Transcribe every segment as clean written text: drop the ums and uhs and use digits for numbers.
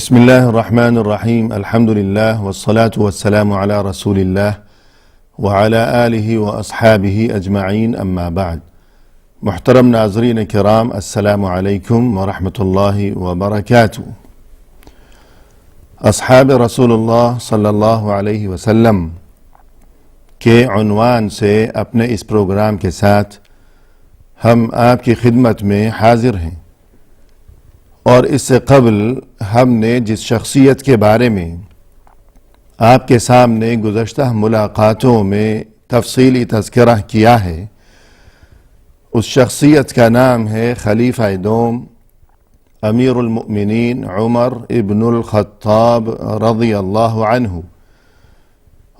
بسم اللہ الرحمن الرحیم الحمد للہ والصلاة والسلام علی رسول اللہ وعلی آلہ واصحابہ اجمعین اما بعد۔ محترم ناظرین کرام، السلام علیکم ورحمۃ اللہ وبرکاتہ۔ اصحاب رسول اللہ صلی اللہ علیہ وسلم کے عنوان سے اپنے اس پروگرام کے ساتھ ہم آپ کی خدمت میں حاضر ہیں، اور اس سے قبل ہم نے جس شخصیت کے بارے میں آپ کے سامنے گزشتہ ملاقاتوں میں تفصیلی تذکرہ کیا ہے، اس شخصیت کا نام ہے خلیفہ دوم امیر المؤمنین عمر ابن الخطاب رضی اللہ عنہ۔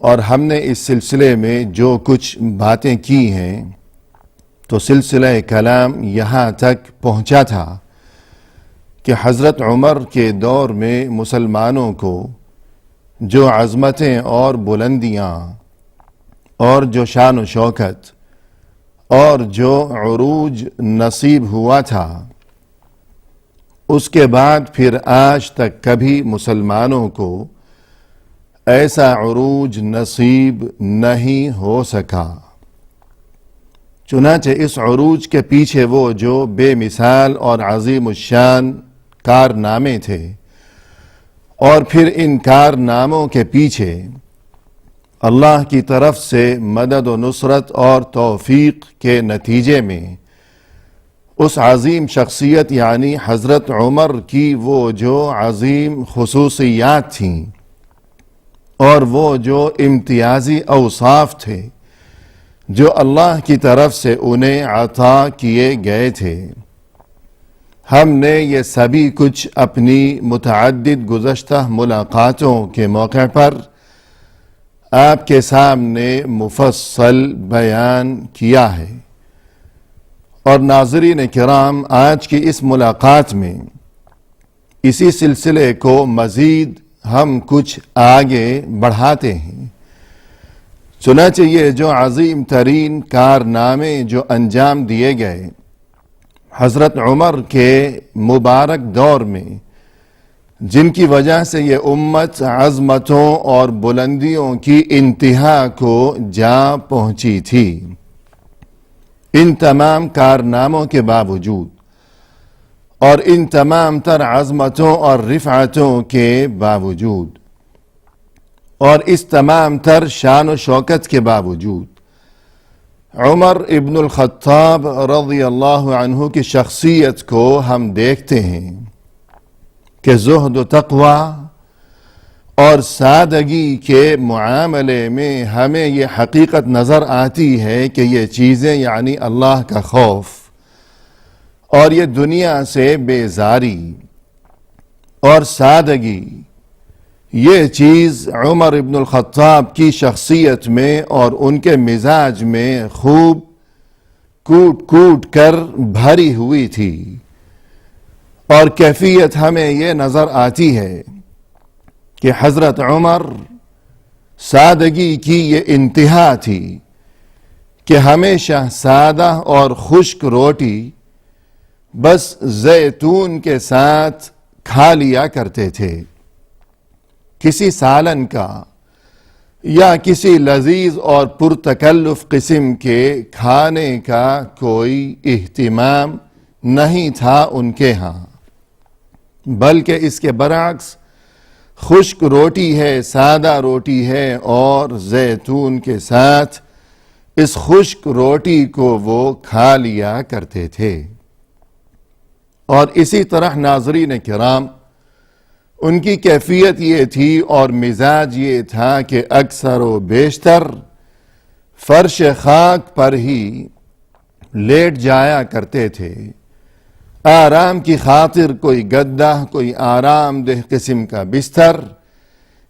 اور ہم نے اس سلسلے میں جو کچھ باتیں کی ہیں تو سلسلہ کلام یہاں تک پہنچا تھا کہ حضرت عمر کے دور میں مسلمانوں کو جو عظمتیں اور بلندیاں اور جو شان و شوکت اور جو عروج نصیب ہوا تھا، اس کے بعد پھر آج تک کبھی مسلمانوں کو ایسا عروج نصیب نہیں ہو سکا۔ چنانچہ اس عروج کے پیچھے وہ جو بے مثال اور عظیم الشان کارنامے تھے، اور پھر ان کارناموں کے پیچھے اللہ کی طرف سے مدد و نصرت اور توفیق کے نتیجے میں اس عظیم شخصیت یعنی حضرت عمر کی وہ جو عظیم خصوصیات تھیں اور وہ جو امتیازی اوصاف تھے جو اللہ کی طرف سے انہیں عطا کیے گئے تھے، ہم نے یہ سبھی کچھ اپنی متعدد گزشتہ ملاقاتوں کے موقع پر آپ کے سامنے مفصل بیان کیا ہے۔ اور ناظرین کرام، آج کی اس ملاقات میں اسی سلسلے کو مزید ہم کچھ آگے بڑھاتے ہیں۔ چنانچہ یہ جو عظیم ترین کارنامے جو انجام دیے گئے حضرت عمر کے مبارک دور میں، جن کی وجہ سے یہ امت عظمتوں اور بلندیوں کی انتہا کو جا پہنچی تھی، ان تمام کارناموں کے باوجود اور ان تمام تر عظمتوں اور رفعتوں کے باوجود اور اس تمام تر شان و شوکت کے باوجود عمر ابن الخطاب رضی اللہ عنہ کی شخصیت کو ہم دیکھتے ہیں کہ زہد و تقوی اور سادگی کے معاملے میں ہمیں یہ حقیقت نظر آتی ہے کہ یہ چیزیں یعنی اللہ کا خوف اور یہ دنیا سے بیزاری اور سادگی، یہ چیز عمر ابن الخطاب کی شخصیت میں اور ان کے مزاج میں خوب کوٹ کوٹ کر بھری ہوئی تھی، اور کیفیت ہمیں یہ نظر آتی ہے کہ حضرت عمر سادگی کی یہ انتہا تھی کہ ہمیشہ سادہ اور خشک روٹی بس زیتون کے ساتھ کھا لیا کرتے تھے۔ کسی سالن کا یا کسی لذیذ اور پرتکلف قسم کے کھانے کا کوئی اہتمام نہیں تھا ان کے ہاں، بلکہ اس کے برعکس خشک روٹی ہے، سادہ روٹی ہے، اور زیتون کے ساتھ اس خشک روٹی کو وہ کھا لیا کرتے تھے۔ اور اسی طرح ناظرین کرام، ان کی کیفیت یہ تھی اور مزاج یہ تھا کہ اکثر و بیشتر فرش خاک پر ہی لیٹ جایا کرتے تھے، آرام کی خاطر کوئی گدا، کوئی آرام دہ قسم کا بستر،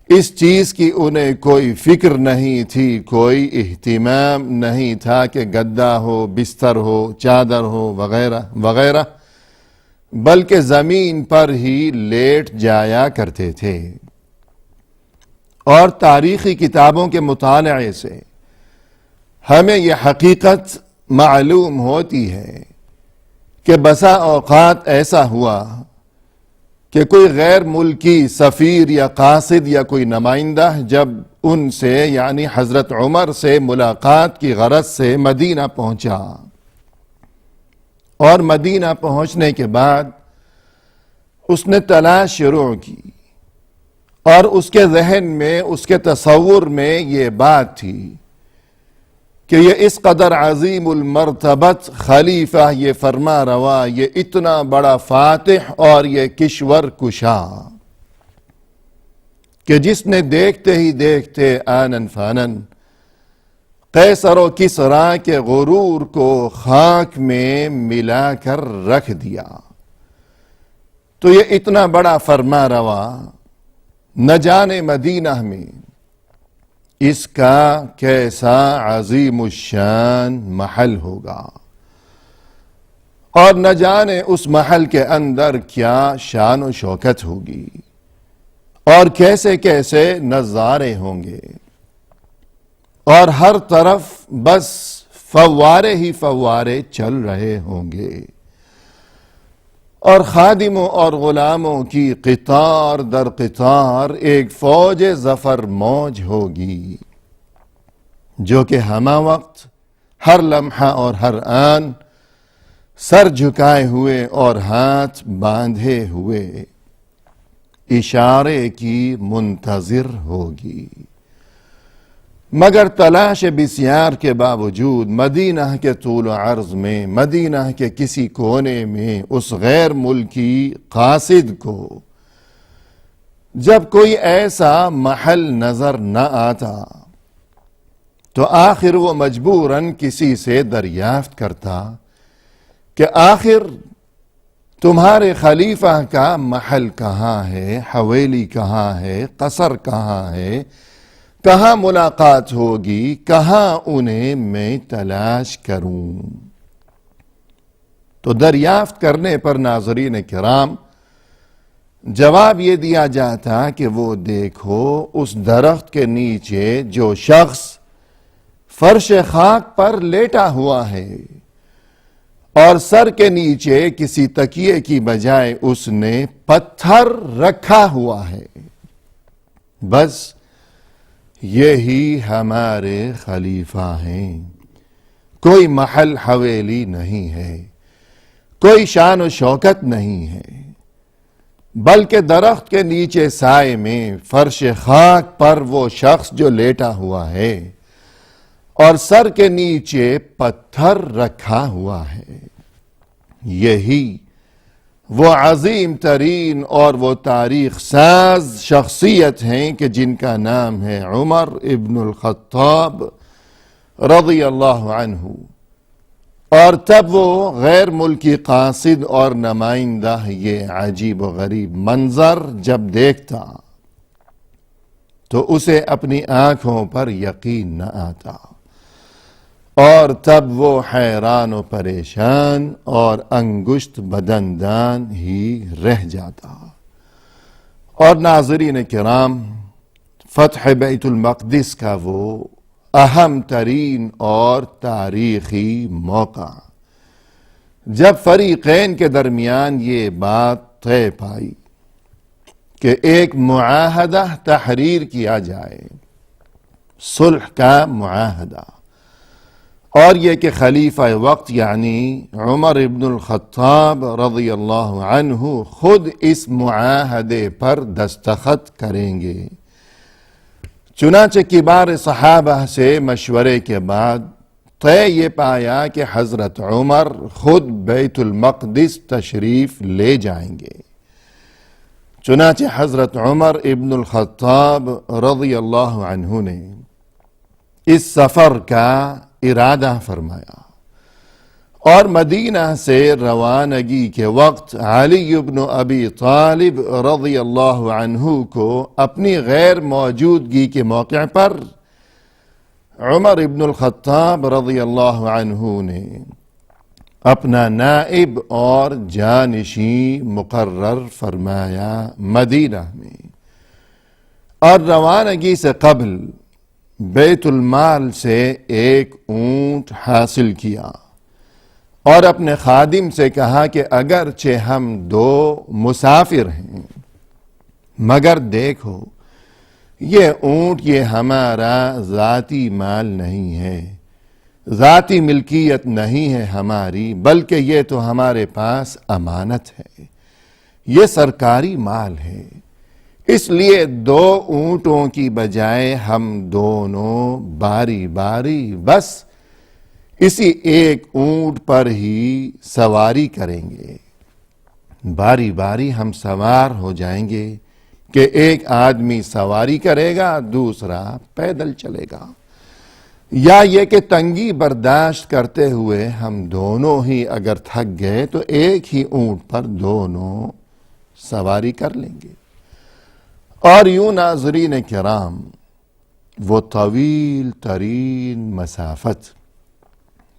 اس چیز کی انہیں کوئی فکر نہیں تھی، کوئی اہتمام نہیں تھا کہ گدا ہو، بستر ہو، چادر ہو وغیرہ وغیرہ، بلکہ زمین پر ہی لیٹ جایا کرتے تھے۔ اور تاریخی کتابوں کے مطالعے سے ہمیں یہ حقیقت معلوم ہوتی ہے کہ بسا اوقات ایسا ہوا کہ کوئی غیر ملکی سفیر یا قاصد یا کوئی نمائندہ جب ان سے یعنی حضرت عمر سے ملاقات کی غرض سے مدینہ پہنچا، اور مدینہ پہنچنے کے بعد اس نے تلاش شروع کی، اور اس کے ذہن میں، اس کے تصور میں یہ بات تھی کہ یہ اس قدر عظیم المرتبت خلیفہ، یہ فرما روا، یہ اتنا بڑا فاتح اور یہ کشور کشا کہ جس نے دیکھتے ہی دیکھتے آنن فانن قیصر و کسریٰ کے غرور کو خاک میں ملا کر رکھ دیا، تو یہ اتنا بڑا فرما روا نہ جانے مدینہ میں اس کا کیسا عظیم الشان محل ہوگا، اور نہ جانے اس محل کے اندر کیا شان و شوکت ہوگی، اور کیسے کیسے نظارے ہوں گے، اور ہر طرف بس فوارے ہی فوارے چل رہے ہوں گے، اور خادموں اور غلاموں کی قطار در قطار ایک فوج ظفر موج ہوگی، جو کہ ہمہ وقت ہر لمحہ اور ہر آن سر جھکائے ہوئے اور ہاتھ باندھے ہوئے اشارے کی منتظر ہوگی۔ مگر تلاش بسیار کے باوجود مدینہ کے طول و عرض میں، مدینہ کے کسی کونے میں اس غیر ملکی قاصد کو جب کوئی ایسا محل نظر نہ آتا تو آخر وہ مجبوراً کسی سے دریافت کرتا کہ آخر تمہارے خلیفہ کا محل کہاں ہے، حویلی کہاں ہے، قصر کہاں ہے، کہاں ملاقات ہوگی، کہاں انہیں میں تلاش کروں۔ تو دریافت کرنے پر ناظرین کرام جواب یہ دیا جاتا کہ وہ دیکھو اس درخت کے نیچے جو شخص فرش خاک پر لیٹا ہوا ہے اور سر کے نیچے کسی تکیے کی بجائے اس نے پتھر رکھا ہوا ہے، بس یہی ہمارے خلیفہ ہیں۔ کوئی محل حویلی نہیں ہے، کوئی شان و شوکت نہیں ہے، بلکہ درخت کے نیچے سائے میں فرش خاک پر وہ شخص جو لیٹا ہوا ہے اور سر کے نیچے پتھر رکھا ہوا ہے، یہی وہ عظیم ترین اور وہ تاریخ ساز شخصیت ہیں کہ جن کا نام ہے عمر ابن الخطاب رضی اللہ عنہ۔ اور تب وہ غیر ملکی قاصد اور نمائندہ یہ عجیب و غریب منظر جب دیکھتا تو اسے اپنی آنکھوں پر یقین نہ آتا، اور تب وہ حیران و پریشان اور انگشت بدندان ہی رہ جاتا۔ اور ناظرین کرام، فتح بیت المقدس کا وہ اہم ترین اور تاریخی موقع جب فریقین کے درمیان یہ بات طے پائی کہ ایک معاہدہ تحریر کیا جائے، صلح کا معاہدہ، اور یہ کہ خلیفہ وقت یعنی عمر ابن الخطاب رضی اللہ عنہ خود اس معاہدے پر دستخط کریں گے۔ چنانچہ کبار صحابہ سے مشورے کے بعد طے یہ پایا کہ حضرت عمر خود بیت المقدس تشریف لے جائیں گے۔ چنانچہ حضرت عمر ابن الخطاب رضی اللہ عنہ نے اس سفر کا ارادہ فرمایا، اور مدینہ سے روانگی کے وقت علی بن ابی طالب رضی اللہ عنہ کو اپنی غیر موجودگی کے موقع پر عمر ابن الخطاب رضی اللہ عنہ نے اپنا نائب اور جانشین مقرر فرمایا مدینہ میں، اور روانگی سے قبل بیت المال سے ایک اونٹ حاصل کیا اور اپنے خادم سے کہا کہ اگرچہ ہم دو مسافر ہیں مگر دیکھو یہ اونٹ یہ ہمارا ذاتی مال نہیں ہے، ذاتی ملکیت نہیں ہے ہماری، بلکہ یہ تو ہمارے پاس امانت ہے، یہ سرکاری مال ہے، اس لیے دو اونٹوں کی بجائے ہم دونوں باری باری بس اسی ایک اونٹ پر ہی سواری کریں گے، باری باری ہم سوار ہو جائیں گے کہ ایک آدمی سواری کرے گا دوسرا پیدل چلے گا، یا یہ کہ تنگی برداشت کرتے ہوئے ہم دونوں ہی اگر تھک گئے تو ایک ہی اونٹ پر دونوں سواری کر لیں گے۔ اور یوں ناظرین کرام وہ طویل ترین مسافت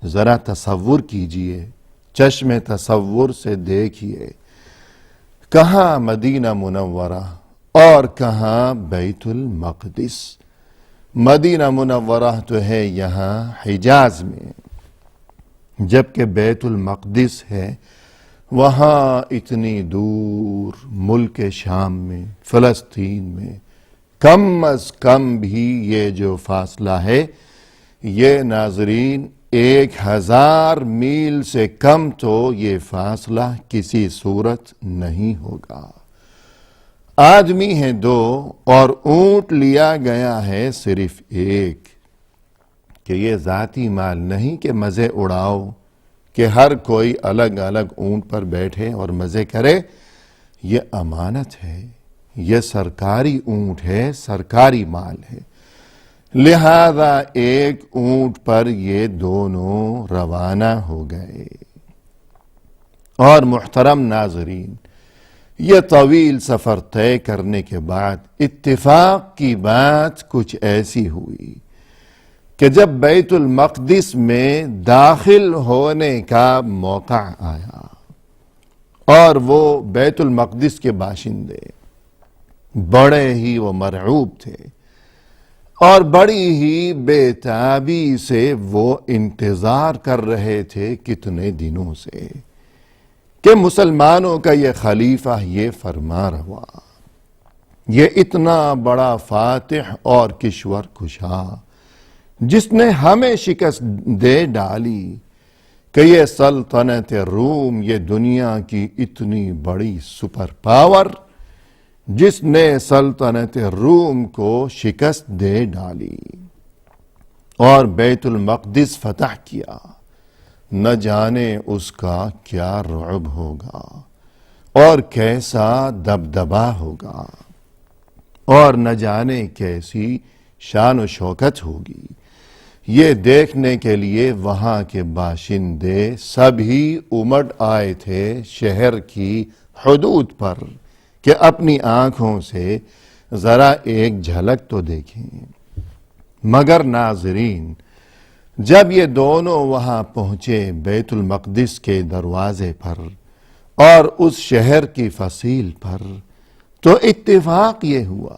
ذرا تصور کیجئے، چشم تصور سے دیکھیے، کہاں مدینہ منورہ اور کہاں بیت المقدس۔ مدینہ منورہ تو ہے یہاں حجاز میں، جبکہ بیت المقدس ہے وہاں اتنی دور ملک شام میں، فلسطین میں۔ کم از کم بھی یہ جو فاصلہ ہے یہ ناظرین 1000 میل سے کم تو یہ فاصلہ کسی صورت نہیں ہوگا۔ آدمی ہیں دو اور اونٹ لیا گیا ہے صرف ایک، کہ یہ ذاتی مال نہیں کہ مزے اڑاؤ، کہ ہر کوئی الگ الگ اونٹ پر بیٹھے اور مزے کرے۔ یہ امانت ہے، یہ سرکاری اونٹ ہے، سرکاری مال ہے، لہذا ایک اونٹ پر یہ دونوں روانہ ہو گئے۔ اور محترم ناظرین، یہ طویل سفر طے کرنے کے بعد اتفاق کی بات کچھ ایسی ہوئی کہ جب بیت المقدس میں داخل ہونے کا موقع آیا اور وہ بیت المقدس کے باشندے بڑے ہی وہ مرعوب تھے اور بڑی ہی بے تابی سے وہ انتظار کر رہے تھے کتنے دنوں سے کہ مسلمانوں کا یہ خلیفہ یہ فرما روا، یہ اتنا بڑا فاتح اور کشور کشا جس نے ہمیں شکست دے ڈالی، کہ یہ سلطنت روم، یہ دنیا کی اتنی بڑی سپر پاور جس نے سلطنت روم کو شکست دے ڈالی اور بیت المقدس فتح کیا، نہ جانے اس کا کیا رعب ہوگا اور کیسا دبدبا ہوگا اور نہ جانے کیسی شان و شوکت ہوگی۔ یہ دیکھنے کے لیے وہاں کے باشندے سبھی امڑ آئے تھے شہر کی حدود پر کہ اپنی آنکھوں سے ذرا ایک جھلک تو دیکھیں۔ مگر ناظرین، جب یہ دونوں وہاں پہنچے بیت المقدس کے دروازے پر اور اس شہر کی فصیل پر، تو اتفاق یہ ہوا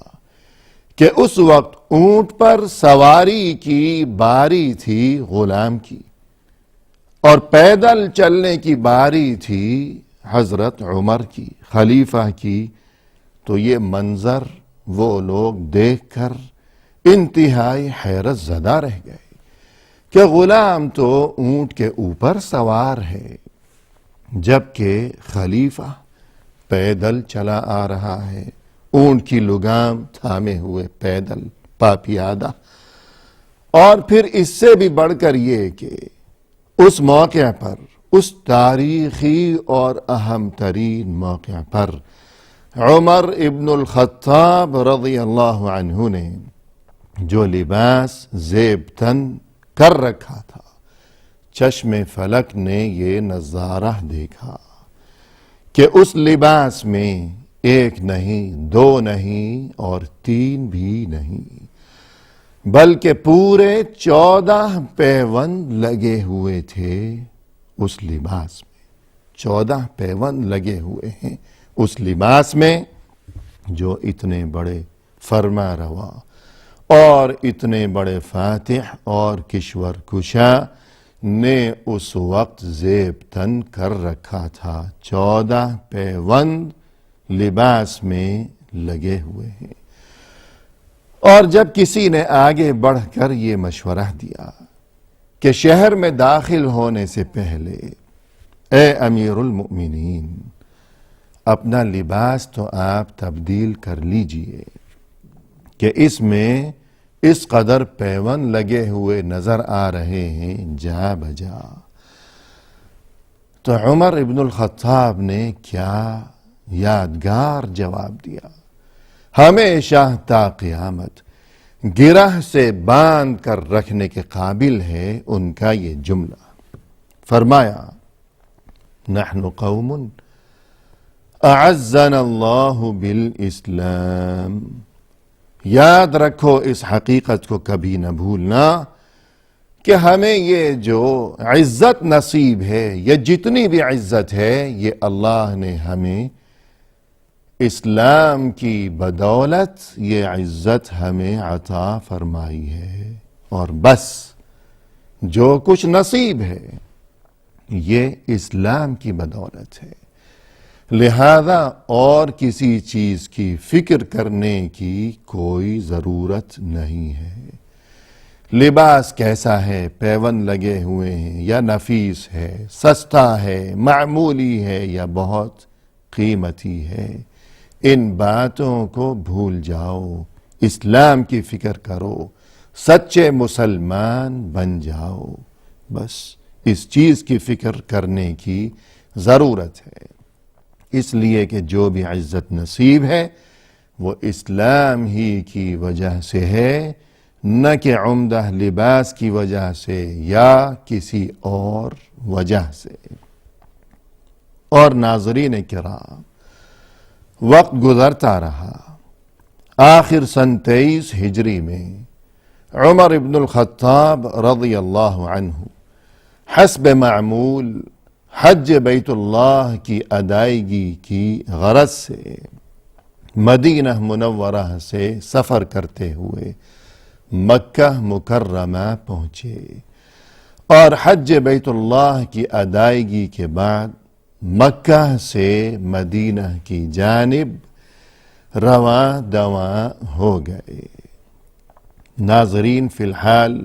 کہ اس وقت اونٹ پر سواری کی باری تھی غلام کی اور پیدل چلنے کی باری تھی حضرت عمر کی، خلیفہ کی۔ تو یہ منظر وہ لوگ دیکھ کر انتہائی حیرت زدہ رہ گئے کہ غلام تو اونٹ کے اوپر سوار ہے جبکہ خلیفہ پیدل چلا آ رہا ہے، اونٹ کی لگام تھامے ہوئے پیدل پاپیادہ۔ اور پھر اس سے بھی بڑھ کر یہ کہ اس موقع پر، اس تاریخی اور اہم ترین موقع پر، عمر ابن الخطاب رضی اللہ عنہ نے جو لباس زیب تن کر رکھا تھا، چشم فلک نے یہ نظارہ دیکھا کہ اس لباس میں ایک نہیں، دو نہیں اور 3 بھی نہیں، بلکہ پورے 14 پیوند لگے ہوئے تھے اس لباس میں۔ 14 پیوند لگے ہوئے ہیں اس لباس میں جو اتنے بڑے فرما روا اور اتنے بڑے فاتح اور کشور کشا نے اس وقت زیب تن کر رکھا تھا، 14 پیوند لباس میں لگے ہوئے ہیں۔ اور جب کسی نے آگے بڑھ کر یہ مشورہ دیا کہ شہر میں داخل ہونے سے پہلے اے امیر المؤمنین، اپنا لباس تو آپ تبدیل کر لیجئے کہ اس میں اس قدر پیون لگے ہوئے نظر آ رہے ہیں جا بجا، تو عمر ابن الخطاب نے کیا یادگار جواب دیا، ہمیشہ تا قیامت گرہ سے باندھ کر رکھنے کے قابل ہے ان کا یہ جملہ۔ فرمایا نحن قوم اعزنا اللہ بالاسلام، یاد رکھو اس حقیقت کو کبھی نہ بھولنا کہ ہمیں یہ جو عزت نصیب ہے، یہ جتنی بھی عزت ہے، یہ اللہ نے ہمیں اسلام کی بدولت یہ عزت ہمیں عطا فرمائی ہے، اور بس جو کچھ نصیب ہے یہ اسلام کی بدولت ہے، لہذا اور کسی چیز کی فکر کرنے کی کوئی ضرورت نہیں ہے۔ لباس کیسا ہے، پیون لگے ہوئے ہیں یا نفیس ہے، سستا ہے، معمولی ہے یا بہت قیمتی ہے، ان باتوں کو بھول جاؤ، اسلام کی فکر کرو، سچے مسلمان بن جاؤ، بس اس چیز کی فکر کرنے کی ضرورت ہے، اس لیے کہ جو بھی عزت نصیب ہے وہ اسلام ہی کی وجہ سے ہے، نہ کہ عمدہ لباس کی وجہ سے یا کسی اور وجہ سے۔ اور ناظرین کرام، وقت گزرتا رہا، آخر سن 23 ہجری میں عمر ابن الخطاب رضی اللہ عنہ حسب معمول حج بیت اللہ کی ادائیگی کی غرض سے مدینہ منورہ سے سفر کرتے ہوئے مکہ مکرمہ پہنچے، اور حج بیت اللہ کی ادائیگی کے بعد مکہ سے مدینہ کی جانب رواں دواں ہو گئے۔ ناظرین، فی الحال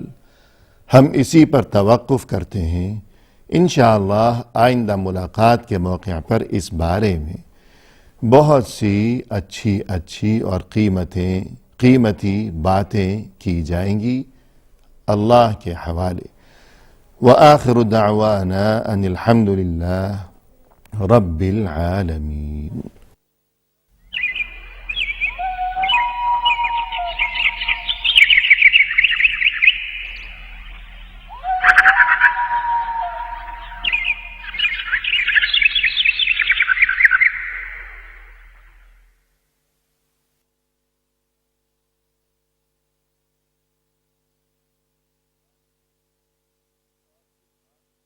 ہم اسی پر توقف کرتے ہیں، انشاءاللہ آئندہ ملاقات کے موقع پر اس بارے میں بہت سی اچھی اور قیمتی باتیں کی جائیں گی اللہ کے حوالے۔ وآخر دعوانا ان الحمد للہ رب العالمین۔